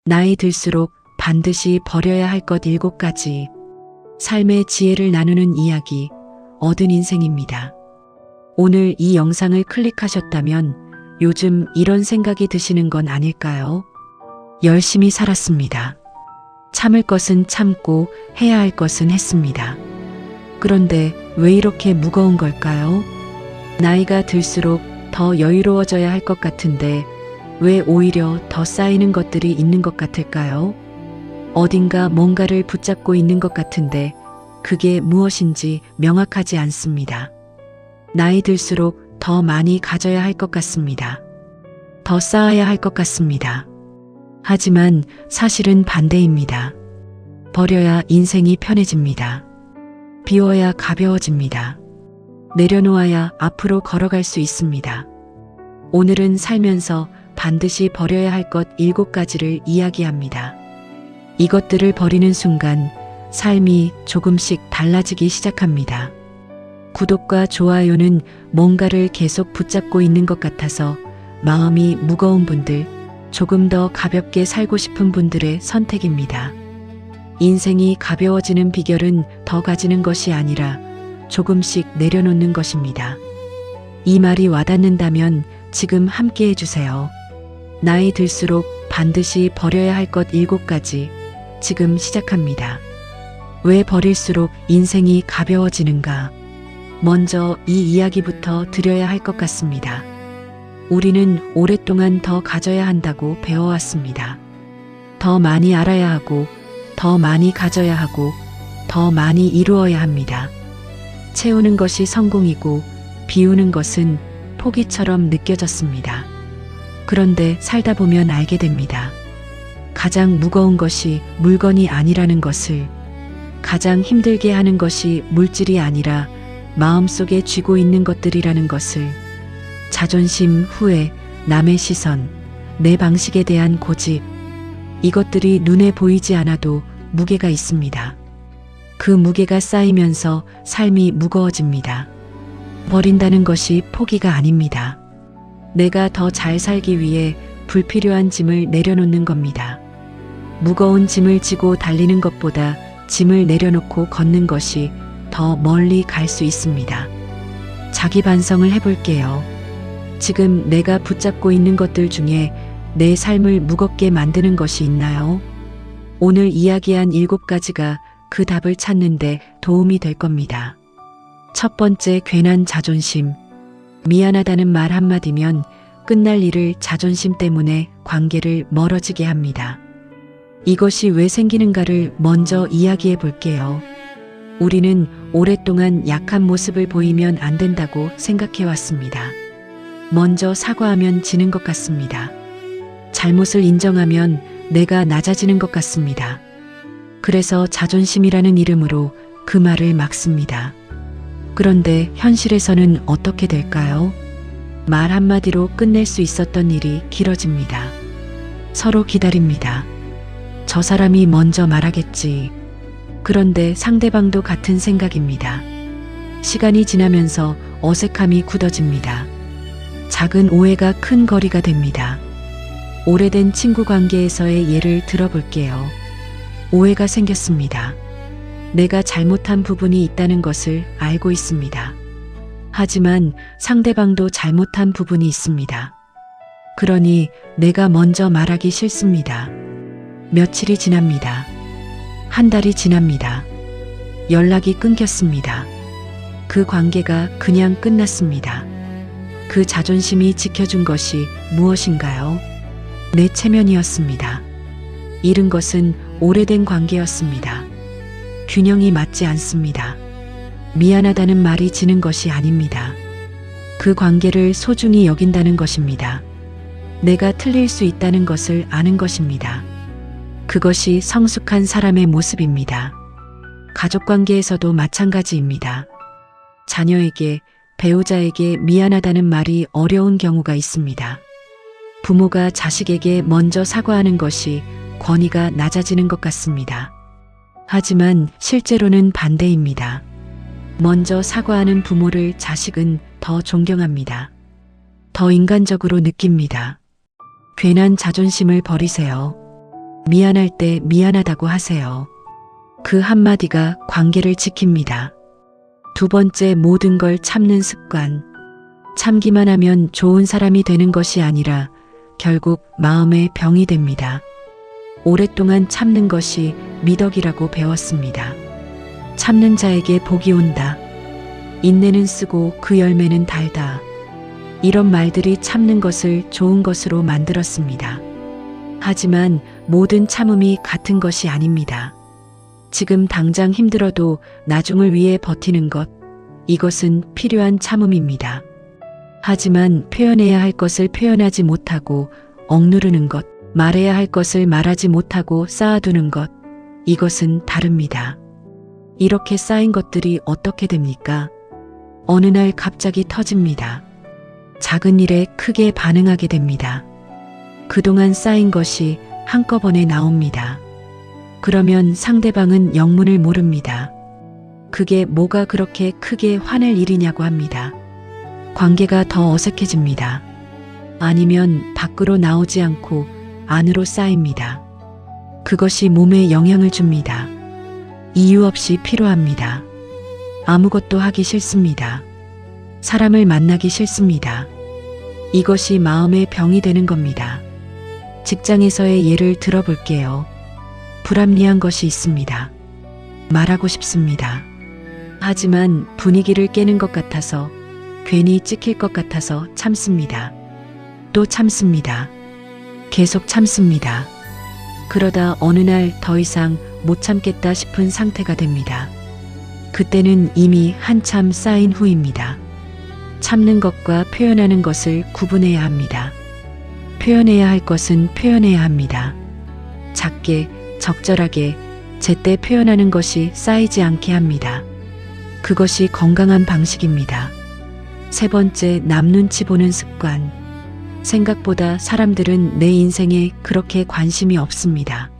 나이 들수록 반드시 버려야 할 것 7가지. 삶의 지혜를 나누는 이야기, 얻은 인생입니다. 오늘 이 영상을 클릭하셨다면 요즘 이런 생각이 드시는 건 아닐까요? 열심히 살았습니다. 참을 것은 참고 해야 할 것은 했습니다. 그런데 왜 이렇게 무거운 걸까요? 나이가 들수록 더 여유로워져야 할 것 같은데 왜 오히려 더 쌓이는 것들이 있는 것 같을까요? 어딘가 뭔가를 붙잡고 있는 것 같은데 그게 무엇인지 명확하지 않습니다. 나이 들수록 더 많이 가져야 할 것 같습니다. 더 쌓아야 할 것 같습니다. 하지만 사실은 반대입니다. 버려야 인생이 편해집니다. 비워야 가벼워집니다. 내려놓아야 앞으로 걸어갈 수 있습니다. 오늘은 살면서 반드시 버려야 할 것 7가지를 이야기합니다. 이것들을 버리는 순간 삶이 조금씩 달라지기 시작합니다. 구독과 좋아요는 뭔가를 계속 붙잡고 있는 것 같아서 마음이 무거운 분들, 조금 더 가볍게 살고 싶은 분들의 선택입니다. 인생이 가벼워지는 비결은 더 가지는 것이 아니라 조금씩 내려놓는 것입니다. 이 말이 와닿는다면 지금 함께 해주세요. 나이 들수록 반드시 버려야 할 것 7가지, 지금 시작합니다. 왜 버릴수록 인생이 가벼워지는가? 먼저 이 이야기부터 드려야 할 것 같습니다. 우리는 오랫동안 더 가져야 한다고 배워왔습니다. 더 많이 알아야 하고, 더 많이 가져야 하고, 더 많이 이루어야 합니다. 채우는 것이 성공이고, 비우는 것은 포기처럼 느껴졌습니다. 그런데 살다 보면 알게 됩니다. 가장 무거운 것이 물건이 아니라는 것을, 가장 힘들게 하는 것이 물질이 아니라 마음속에 쥐고 있는 것들이라는 것을, 자존심, 후회, 남의 시선, 내 방식에 대한 고집, 이것들이 눈에 보이지 않아도 무게가 있습니다. 그 무게가 쌓이면서 삶이 무거워집니다. 버린다는 것이 포기가 아닙니다. 내가 더 잘 살기 위해 불필요한 짐을 내려놓는 겁니다. 무거운 짐을 지고 달리는 것보다 짐을 내려놓고 걷는 것이 더 멀리 갈 수 있습니다. 자기 반성을 해볼게요. 지금 내가 붙잡고 있는 것들 중에 내 삶을 무겁게 만드는 것이 있나요? 오늘 이야기한 7가지가 그 답을 찾는데 도움이 될 겁니다. 첫 번째, 괜한 자존심. 미안하다는 말 한마디면 끝날 일을 자존심 때문에 관계를 멀어지게 합니다. 이것이 왜 생기는가를 먼저 이야기해 볼게요. 우리는 오랫동안 약한 모습을 보이면 안 된다고 생각해 왔습니다. 먼저 사과하면 지는 것 같습니다. 잘못을 인정하면 내가 낮아지는 것 같습니다. 그래서 자존심이라는 이름으로 그 말을 막습니다. 그런데 현실에서는 어떻게 될까요? 말 한마디로 끝낼 수 있었던 일이 길어집니다. 서로 기다립니다. 저 사람이 먼저 말하겠지. 그런데 상대방도 같은 생각입니다. 시간이 지나면서 어색함이 굳어집니다. 작은 오해가 큰 거리가 됩니다. 오래된 친구 관계에서의 예를 들어볼게요. 오해가 생겼습니다. 내가 잘못한 부분이 있다는 것을 알고 있습니다. 하지만 상대방도 잘못한 부분이 있습니다. 그러니 내가 먼저 말하기 싫습니다. 며칠이 지납니다. 한 달이 지납니다. 연락이 끊겼습니다. 그 관계가 그냥 끝났습니다. 그 자존심이 지켜준 것이 무엇인가요? 내 체면이었습니다. 잃은 것은 오래된 관계였습니다. 균형이 맞지 않습니다. 미안하다는 말이 지는 것이 아닙니다. 그 관계를 소중히 여긴다는 것입니다. 내가 틀릴 수 있다는 것을 아는 것입니다. 그것이 성숙한 사람의 모습입니다. 가족 관계에서도 마찬가지입니다. 자녀에게, 배우자에게 미안하다는 말이 어려운 경우가 있습니다. 부모가 자식에게 먼저 사과하는 것이 권위가 낮아지는 것 같습니다. 하지만 실제로는 반대입니다. 먼저 사과하는 부모를 자식은 더 존경합니다. 더 인간적으로 느낍니다. 괜한 자존심을 버리세요. 미안할 때 미안하다고 하세요. 그 한마디가 관계를 지킵니다. 두 번째, 모든 걸 참는 습관. 참기만 하면 좋은 사람이 되는 것이 아니라 결국 마음의 병이 됩니다. 오랫동안 참는 것이 미덕이라고 배웠습니다. 참는 자에게 복이 온다. 인내는 쓰고 그 열매는 달다. 이런 말들이 참는 것을 좋은 것으로 만들었습니다. 하지만 모든 참음이 같은 것이 아닙니다. 지금 당장 힘들어도 나중을 위해 버티는 것, 이것은 필요한 참음입니다. 하지만 표현해야 할 것을 표현하지 못하고 억누르는 것, 말해야 할 것을 말하지 못하고 쌓아두는 것, 이것은 다릅니다. 이렇게 쌓인 것들이 어떻게 됩니까? 어느 날 갑자기 터집니다. 작은 일에 크게 반응하게 됩니다. 그동안 쌓인 것이 한꺼번에 나옵니다. 그러면 상대방은 영문을 모릅니다. 그게 뭐가 그렇게 크게 화낼 일이냐고 합니다. 관계가 더 어색해집니다. 아니면 밖으로 나오지 않고 안으로 쌓입니다. 그것이 몸에 영향을 줍니다. 이유 없이 피로합니다. 아무것도 하기 싫습니다. 사람을 만나기 싫습니다. 이것이 마음의 병이 되는 겁니다. 직장에서의 예를 들어볼게요. 불합리한 것이 있습니다. 말하고 싶습니다. 하지만 분위기를 깨는 것 같아서, 괜히 찍힐 것 같아서 참습니다. 또 참습니다. 계속 참습니다. 그러다 어느 날 더 이상 못 참겠다 싶은 상태가 됩니다. 그때는 이미 한참 쌓인 후입니다. 참는 것과 표현하는 것을 구분해야 합니다. 표현해야 할 것은 표현해야 합니다. 작게, 적절하게, 제때 표현하는 것이 쌓이지 않게 합니다. 그것이 건강한 방식입니다. 세 번째, 남 눈치 보는 습관. 생각보다 사람들은 내 인생에 그렇게 관심이 없습니다.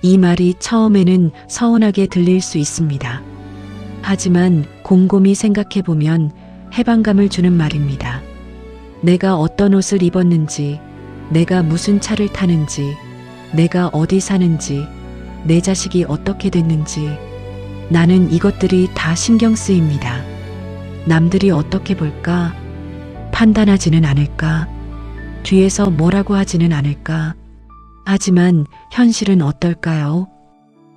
이 말이 처음에는 서운하게 들릴 수 있습니다. 하지만 곰곰이 생각해보면 해방감을 주는 말입니다. 내가 어떤 옷을 입었는지, 내가 무슨 차를 타는지, 내가 어디 사는지, 내 자식이 어떻게 됐는지, 나는 이것들이 다 신경 쓰입니다. 남들이 어떻게 볼까? 판단하지는 않을까? 뒤에서 뭐라고 하지는 않을까? 하지만 현실은 어떨까요?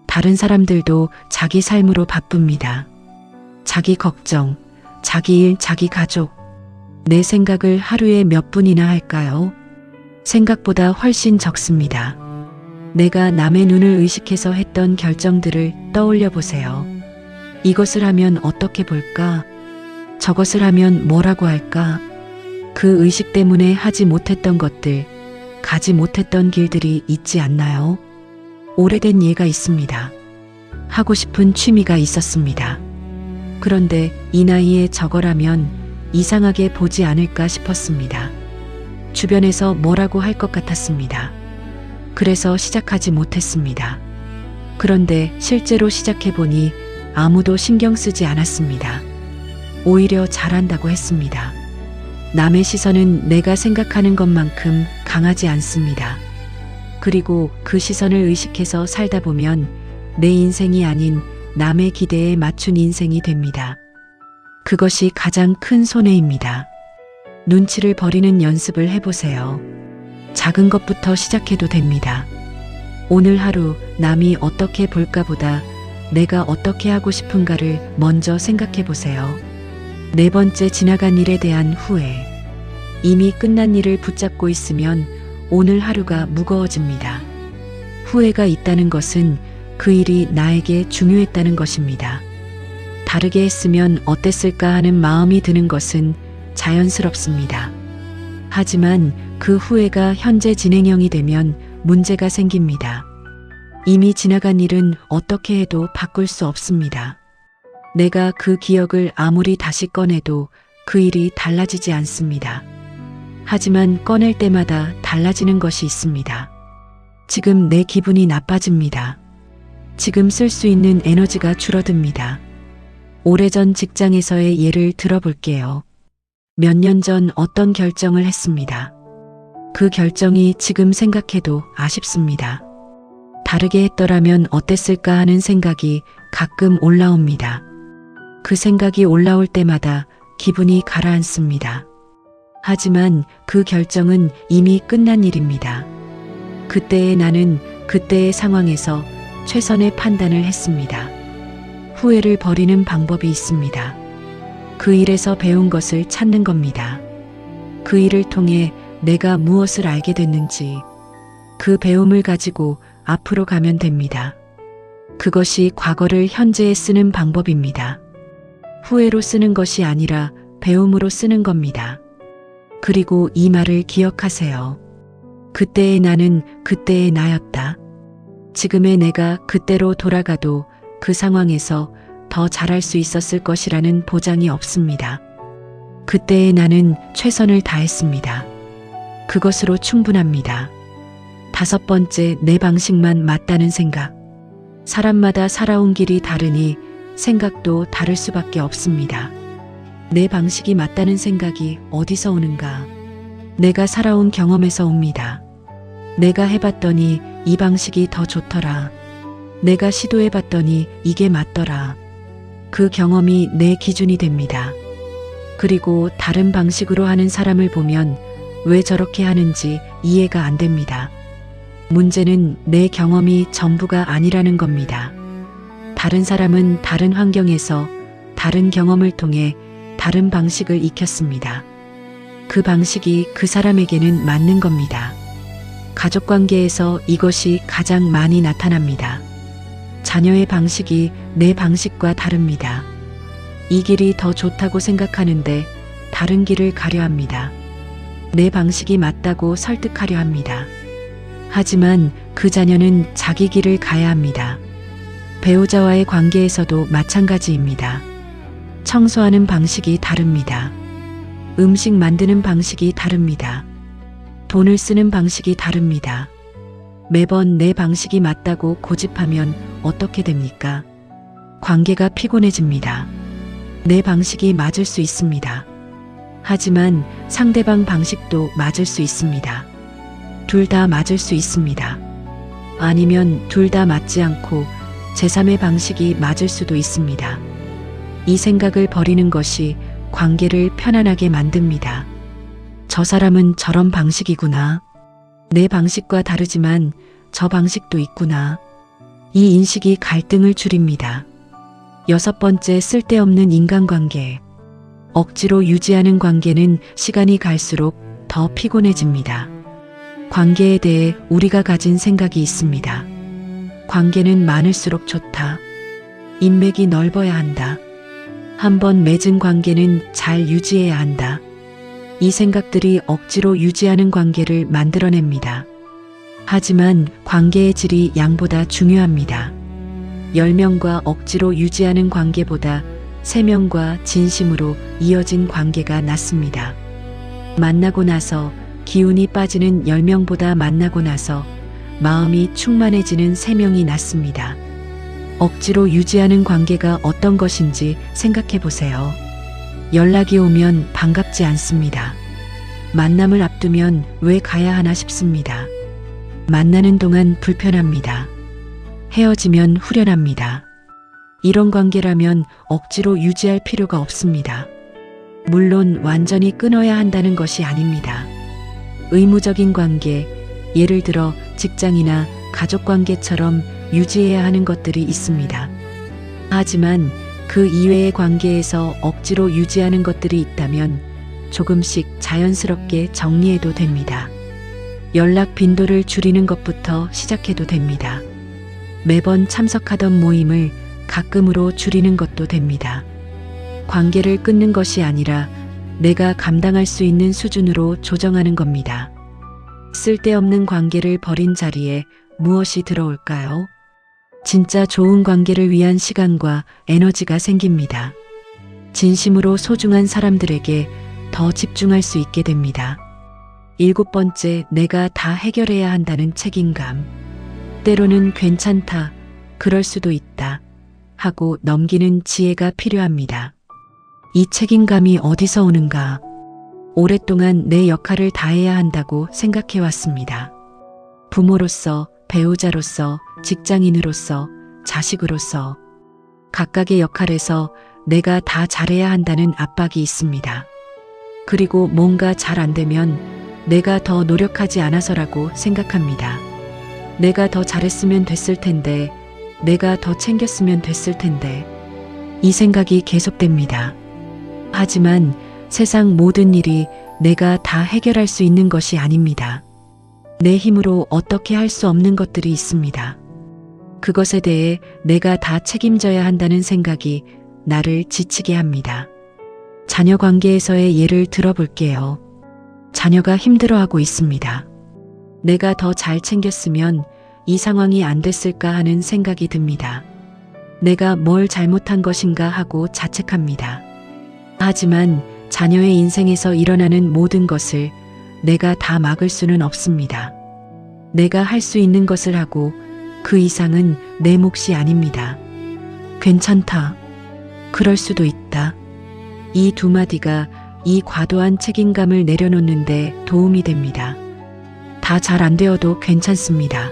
다른 사람들도 자기 삶으로 바쁩니다. 자기 걱정, 자기 일, 자기 가족. 내 생각을 하루에 몇 분이나 할까요? 생각보다 훨씬 적습니다. 내가 남의 눈을 의식해서 했던 결정들을 떠올려 보세요. 이것을 하면 어떻게 볼까? 저것을 하면 뭐라고 할까? 그 의식 때문에 하지 못했던 것들, 가지 못했던 길들이 있지 않나요? 오래된 예가 있습니다. 하고 싶은 취미가 있었습니다. 그런데 이 나이에 저거라면 이상하게 보지 않을까 싶었습니다. 주변에서 뭐라고 할 것 같았습니다. 그래서 시작하지 못했습니다. 그런데 실제로 시작해보니 아무도 신경 쓰지 않았습니다. 오히려 잘한다고 했습니다. 남의 시선은 내가 생각하는 것만큼 강하지 않습니다. 그리고 그 시선을 의식해서 살다 보면 내 인생이 아닌 남의 기대에 맞춘 인생이 됩니다. 그것이 가장 큰 손해입니다. 눈치를 버리는 연습을 해보세요. 작은 것부터 시작해도 됩니다. 오늘 하루 남이 어떻게 볼까보다 내가 어떻게 하고 싶은가를 먼저 생각해 보세요. 네 번째, 지나간 일에 대한 후회. 이미 끝난 일을 붙잡고 있으면 오늘 하루가 무거워집니다. 후회가 있다는 것은 그 일이 나에게 중요했다는 것입니다. 다르게 했으면 어땠을까 하는 마음이 드는 것은 자연스럽습니다. 하지만 그 후회가 현재 진행형이 되면 문제가 생깁니다. 이미 지나간 일은 어떻게 해도 바꿀 수 없습니다. 내가 그 기억을 아무리 다시 꺼내도 그 일이 달라지지 않습니다. 하지만 꺼낼 때마다 달라지는 것이 있습니다. 지금 내 기분이 나빠집니다. 지금 쓸 수 있는 에너지가 줄어듭니다. 오래전 직장에서의 예를 들어볼게요. 몇 년 전 어떤 결정을 했습니다. 그 결정이 지금 생각해도 아쉽습니다. 다르게 했더라면 어땠을까 하는 생각이 가끔 올라옵니다. 그 생각이 올라올 때마다 기분이 가라앉습니다. 하지만 그 결정은 이미 끝난 일입니다. 그때의 나는 그때의 상황에서 최선의 판단을 했습니다. 후회를 버리는 방법이 있습니다. 그 일에서 배운 것을 찾는 겁니다. 그 일을 통해 내가 무엇을 알게 됐는지 그 배움을 가지고 앞으로 가면 됩니다. 그것이 과거를 현재에 쓰는 방법입니다. 후회로 쓰는 것이 아니라 배움으로 쓰는 겁니다. 그리고 이 말을 기억하세요. 그때의 나는 그때의 나였다. 지금의 내가 그때로 돌아가도 그 상황에서 더 잘할 수 있었을 것이라는 보장이 없습니다. 그때의 나는 최선을 다했습니다. 그것으로 충분합니다. 5번째, 내 방식만 맞다는 생각. 사람마다 살아온 길이 다르니 생각도 다를 수밖에 없습니다. 내 방식이 맞다는 생각이 어디서 오는가? 내가 살아온 경험에서 옵니다. 내가 해봤더니 이 방식이 더 좋더라. 내가 시도해봤더니 이게 맞더라. 그 경험이 내 기준이 됩니다. 그리고 다른 방식으로 하는 사람을 보면 왜 저렇게 하는지 이해가 안 됩니다. 문제는 내 경험이 전부가 아니라는 겁니다. 다른 사람은 다른 환경에서 다른 경험을 통해 다른 방식을 익혔습니다. 그 방식이 그 사람에게는 맞는 겁니다. 가족 관계에서 이것이 가장 많이 나타납니다. 자녀의 방식이 내 방식과 다릅니다. 이 길이 더 좋다고 생각하는데 다른 길을 가려 합니다. 내 방식이 맞다고 설득하려 합니다. 하지만 그 자녀는 자기 길을 가야 합니다. 배우자와의 관계에서도 마찬가지입니다. 청소하는 방식이 다릅니다. 음식 만드는 방식이 다릅니다. 돈을 쓰는 방식이 다릅니다. 매번 내 방식이 맞다고 고집하면 어떻게 됩니까? 관계가 피곤해집니다. 내 방식이 맞을 수 있습니다. 하지만 상대방 방식도 맞을 수 있습니다. 둘 다 맞을 수 있습니다. 아니면 둘 다 맞지 않고 제3의 방식이 맞을 수도 있습니다. 이 생각을 버리는 것이 관계를 편안하게 만듭니다. 저 사람은 저런 방식이구나. 내 방식과 다르지만 저 방식도 있구나. 이 인식이 갈등을 줄입니다. 6번째, 쓸데없는 인간관계. 억지로 유지하는 관계는 시간이 갈수록 더 피곤해집니다. 관계에 대해 우리가 가진 생각이 있습니다. 관계는 많을수록 좋다. 인맥이 넓어야 한다. 한번 맺은 관계는 잘 유지해야 한다. 이 생각들이 억지로 유지하는 관계를 만들어냅니다. 하지만 관계의 질이 양보다 중요합니다. 10명과 억지로 유지하는 관계보다 3명과 진심으로 이어진 관계가 낫습니다. 만나고 나서 기운이 빠지는 10명보다 만나고 나서 마음이 충만해지는 3명이 낫습니다. 억지로 유지하는 관계가 어떤 것인지 생각해 보세요. 연락이 오면 반갑지 않습니다. 만남을 앞두면 왜 가야 하나 싶습니다. 만나는 동안 불편합니다. 헤어지면 후련합니다. 이런 관계라면 억지로 유지할 필요가 없습니다. 물론 완전히 끊어야 한다는 것이 아닙니다. 의무적인 관계, 예를 들어 직장이나 가족 관계처럼 유지해야 하는 것들이 있습니다. 하지만 그 이외의 관계에서 억지로 유지하는 것들이 있다면 조금씩 자연스럽게 정리해도 됩니다. 연락 빈도를 줄이는 것부터 시작해도 됩니다. 매번 참석하던 모임을 가끔으로 줄이는 것도 됩니다. 관계를 끊는 것이 아니라 내가 감당할 수 있는 수준으로 조정하는 겁니다. 쓸데없는 관계를 버린 자리에 무엇이 들어올까요? 진짜 좋은 관계를 위한 시간과 에너지가 생깁니다. 진심으로 소중한 사람들에게 더 집중할 수 있게 됩니다. 7번째, 내가 다 해결해야 한다는 책임감. 때로는 괜찮다, 그럴 수도 있다 하고 넘기는 지혜가 필요합니다. 이 책임감이 어디서 오는가? 오랫동안 내 역할을 다해야 한다고 생각해왔습니다. 부모로서, 배우자로서, 직장인으로서, 자식으로서 각각의 역할에서 내가 다 잘해야 한다는 압박이 있습니다. 그리고 뭔가 잘 안 되면 내가 더 노력하지 않아서라고 생각합니다. 내가 더 잘했으면 됐을 텐데, 내가 더 챙겼으면 됐을 텐데, 이 생각이 계속됩니다. 하지만 세상 모든 일이 내가 다 해결할 수 있는 것이 아닙니다. 내 힘으로 어떻게 할 수 없는 것들이 있습니다. 그것에 대해 내가 다 책임져야 한다는 생각이 나를 지치게 합니다. 자녀 관계에서의 예를 들어볼게요. 자녀가 힘들어하고 있습니다. 내가 더 잘 챙겼으면 이 상황이 안 됐을까 하는 생각이 듭니다. 내가 뭘 잘못한 것인가 하고 자책합니다. 하지만 자녀의 인생에서 일어나는 모든 것을 내가 다 막을 수는 없습니다. 내가 할 수 있는 것을 하고 그 이상은 내 몫이 아닙니다. 괜찮다. 그럴 수도 있다. 이 두 마디가 이 과도한 책임감을 내려놓는데 도움이 됩니다. 다 잘 안 되어도 괜찮습니다.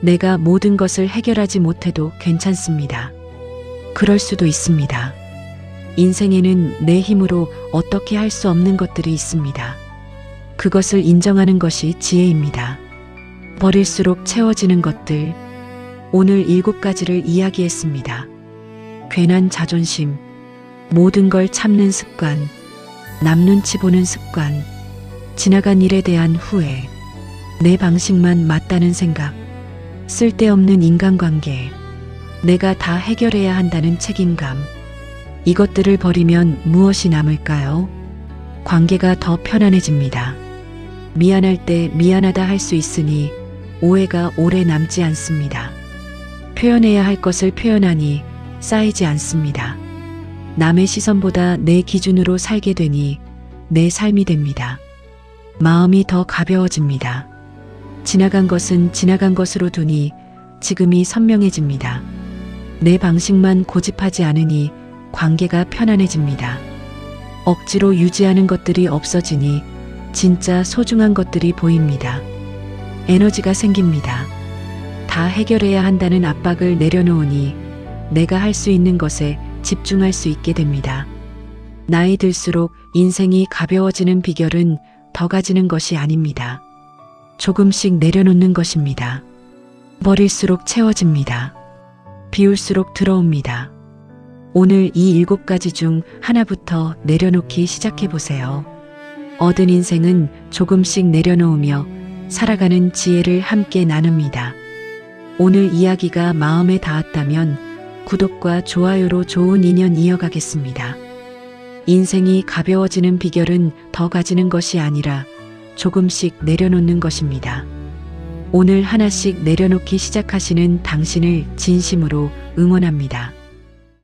내가 모든 것을 해결하지 못해도 괜찮습니다. 그럴 수도 있습니다. 인생에는 내 힘으로 어떻게 할 수 없는 것들이 있습니다. 그것을 인정하는 것이 지혜입니다. 버릴수록 채워지는 것들. 오늘 7가지를 이야기했습니다. 괜한 자존심, 모든 걸 참는 습관, 남 눈치 보는 습관, 지나간 일에 대한 후회, 내 방식만 맞다는 생각, 쓸데없는 인간관계, 내가 다 해결해야 한다는 책임감. 이것들을 버리면 무엇이 남을까요? 관계가 더 편안해집니다. 미안할 때 미안하다 할 수 있으니 오해가 오래 남지 않습니다. 표현해야 할 것을 표현하니 쌓이지 않습니다. 남의 시선보다 내 기준으로 살게 되니 내 삶이 됩니다. 마음이 더 가벼워집니다. 지나간 것은 지나간 것으로 두니 지금이 선명해집니다. 내 방식만 고집하지 않으니 관계가 편안해집니다. 억지로 유지하는 것들이 없어지니 진짜 소중한 것들이 보입니다. 에너지가 생깁니다. 다 해결해야 한다는 압박을 내려놓으니 내가 할 수 있는 것에 집중할 수 있게 됩니다. 나이 들수록 인생이 가벼워지는 비결은 더 가지는 것이 아닙니다. 조금씩 내려놓는 것입니다. 버릴수록 채워집니다. 비울수록 들어옵니다. 오늘 이 7가지 중 하나부터 내려놓기 시작해보세요. 얻은 인생은 조금씩 내려놓으며 살아가는 지혜를 함께 나눕니다. 오늘 이야기가 마음에 닿았다면 구독과 좋아요로 좋은 인연 이어가겠습니다. 인생이 가벼워지는 비결은 더 가지는 것이 아니라 조금씩 내려놓는 것입니다. 오늘 하나씩 내려놓기 시작하시는 당신을 진심으로 응원합니다.